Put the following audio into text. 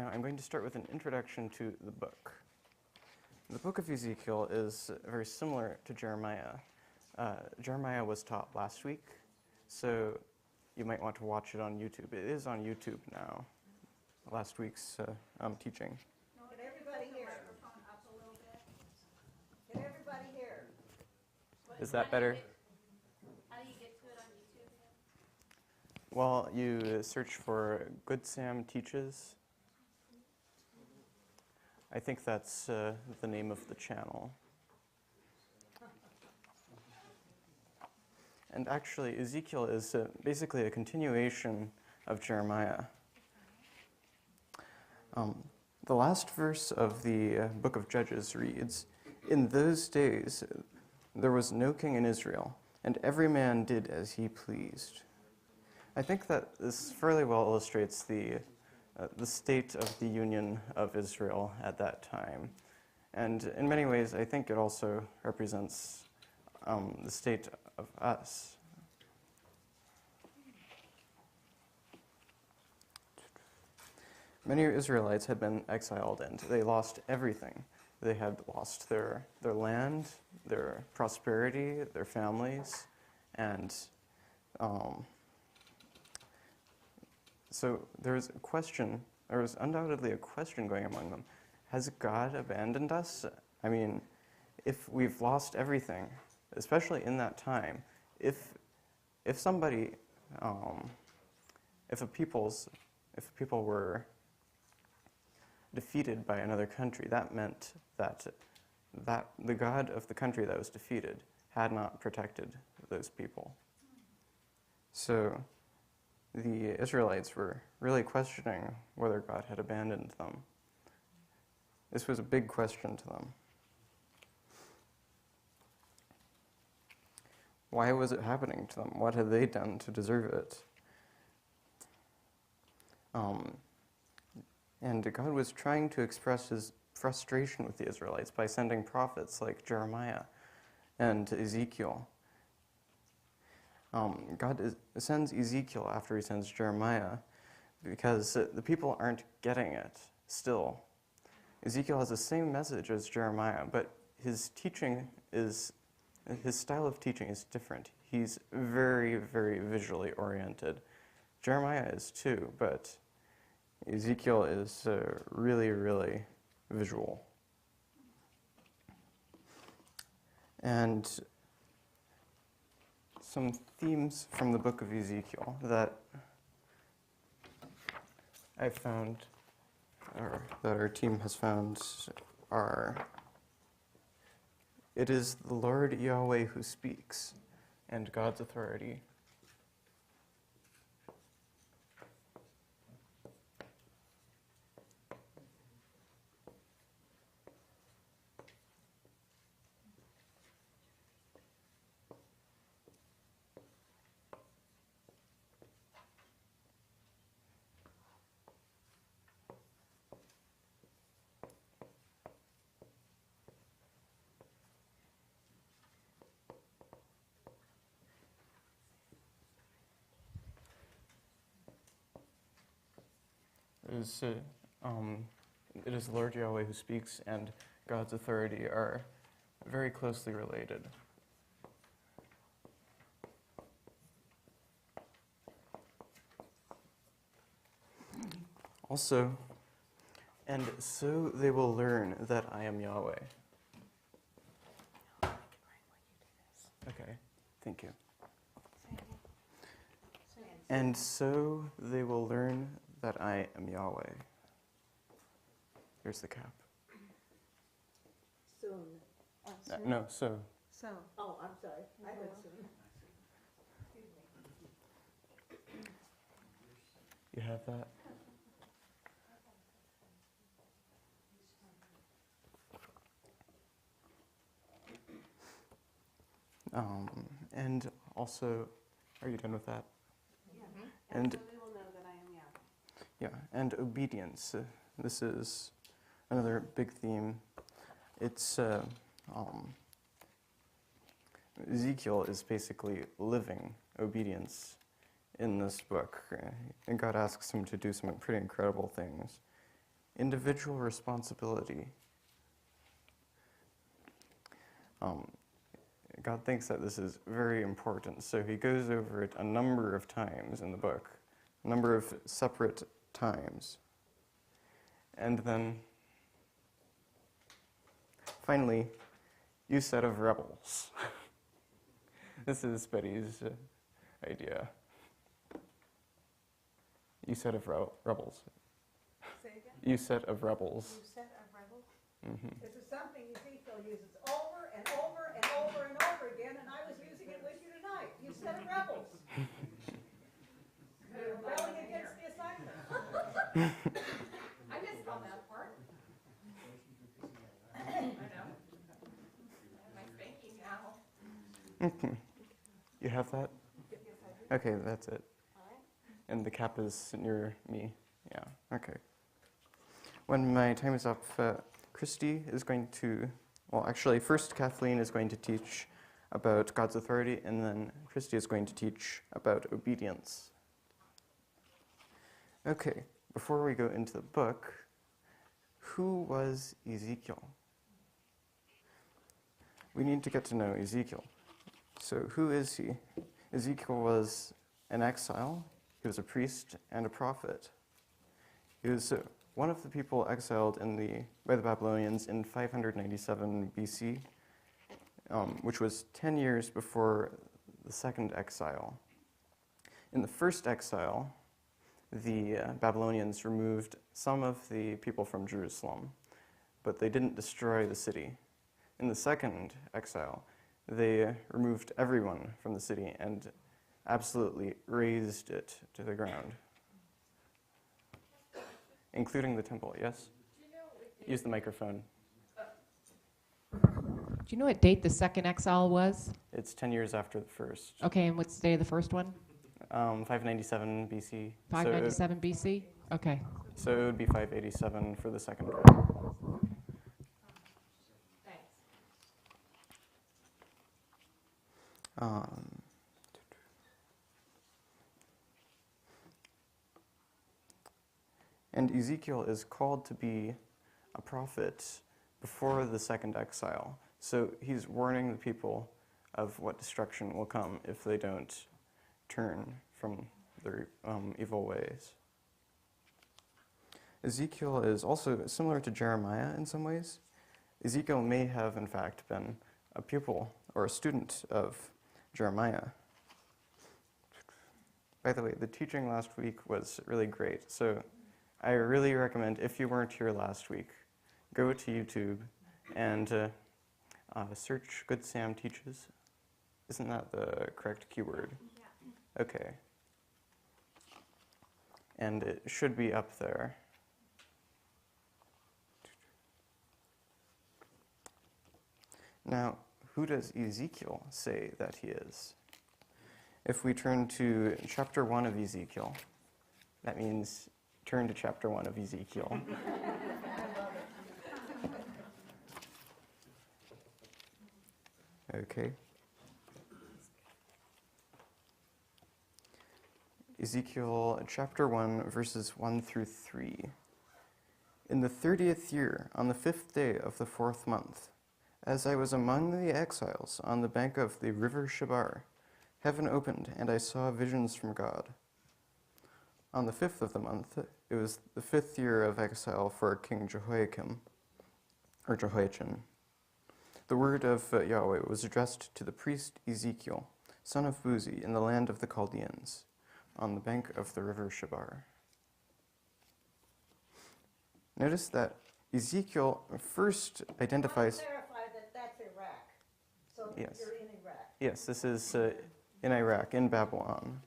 Now I'm going to start with an introduction to the book. The book of Ezekiel is very similar to Jeremiah. Jeremiah was taught last week, so you might want to watch it on YouTube. It is on YouTube now, last week's teaching. Can everybody hear? Can everybody hear? Is that better? How do you get to it on YouTube again? Well, you search for Good Sam Teaches. I think that's the name of the channel. And actually, Ezekiel is basically a continuation of Jeremiah. The last verse of the book of Judges reads, "In those days there was no king in Israel, and every man did as he pleased." I think that this fairly well illustrates the state of the union of Israel at that time. And in many ways, I think it also represents the state of us. Many Israelites had been exiled and they lost everything. They had lost their land, their prosperity, their families, and so there was undoubtedly a question going among them. Has God abandoned us? I mean, if we've lost everything, especially in that time, if somebody, if a people were defeated by another country, that meant that the God of the country that was defeated had not protected those people. So the Israelites were really questioning whether God had abandoned them. This was a big question to them. Why was it happening to them? What had they done to deserve it? And God was trying to express his frustration with the Israelites by sending prophets like Jeremiah and Ezekiel. God sends Ezekiel after he sends Jeremiah because the people aren't getting it still. Ezekiel has the same message as Jeremiah, but his style of teaching is different. He's very, very visually oriented. Jeremiah is too, but Ezekiel is really, really visual. And some themes from the book of Ezekiel that I found, or that our team has found, are: it is the Lord Yahweh who speaks, and God's authority. It is the Lord Yahweh who speaks, and God's authority are very closely related. Also, and so they will learn that I am Yahweh. Okay, thank you. And so they will learn that I am Yahweh. Here's the cap. Soon. No, so. So. Oh, I'm sorry. I heard soon. You have that? And also, are you done with that? Yeah. And so we will know that I am Yahweh. yeah, and obedience. This is another big theme. It's Ezekiel is basically living obedience in this book, and God asks him to do some pretty incredible things. individual responsibility. God thinks that this is very important, so he goes over it a number of times in the book, a number of separate times. And then, finally, you set of rebels. This is Betty's idea. You set of rebels. Say again? You set of rebels. You set of rebels? Mm-hmm. This is something Ezekiel uses over and over and over and over again, and I was using it with you tonight. You set of rebels. You're rebelling against the assignment. I missed on that part. I know. My spanking now. You have that? Okay, that's it. And the cap is near me. Yeah, okay. When my time is up, Christy is going to, well, actually, first Kathleen is going to teach about God's authority, and then Christy is going to teach about obedience. Okay, before we go into the book, who was Ezekiel? We need to get to know Ezekiel. So who is he? Ezekiel was an exile. He was a priest and a prophet. He was one of the people exiled by the Babylonians in 597 BC, which was 10 years before the second exile. In the first exile, the Babylonians removed some of the people from Jerusalem, but they didn't destroy the city. In the second exile, they removed everyone from the city and absolutely razed it to the ground, including the temple. Yes? Use the microphone. Do you know what date the second exile was? It's 10 years after the first. Okay, and what's the day of the first one? 597 BC. 597 BC? Okay. So it would be 587 for the second one. Thanks. And Ezekiel is called to be a prophet before the second exile. So he's warning the people of what destruction will come if they don't turn from their evil ways. Ezekiel is also similar to Jeremiah in some ways. Ezekiel may have, in fact, been a pupil or a student of Jeremiah. By the way, the teaching last week was really great. So I really recommend, if you weren't here last week, go to YouTube and search Good Sam Teaches. Isn't that the correct keyword? Yeah. Okay. And it should be up there. Now, who does Ezekiel say that he is? If we turn to chapter 1 of Ezekiel, that means turn to chapter 1 of Ezekiel. Okay. Ezekiel chapter 1, verses 1 through 3. In the 30th year, on the 5th day of the 4th month, as I was among the exiles on the bank of the river Shebar, heaven opened, and I saw visions from God. On the 5th of the month, it was the 5th year of exile for King Jehoiachin. The word of Yahweh was addressed to the priest Ezekiel, son of Buzi, in the land of the Chaldeans, on the bank of the river Shebar. Notice that Ezekiel first identifies... I want to clarify that that's Iraq. So Yes. you're in Iraq. Yes, this is in Iraq, in Babylon.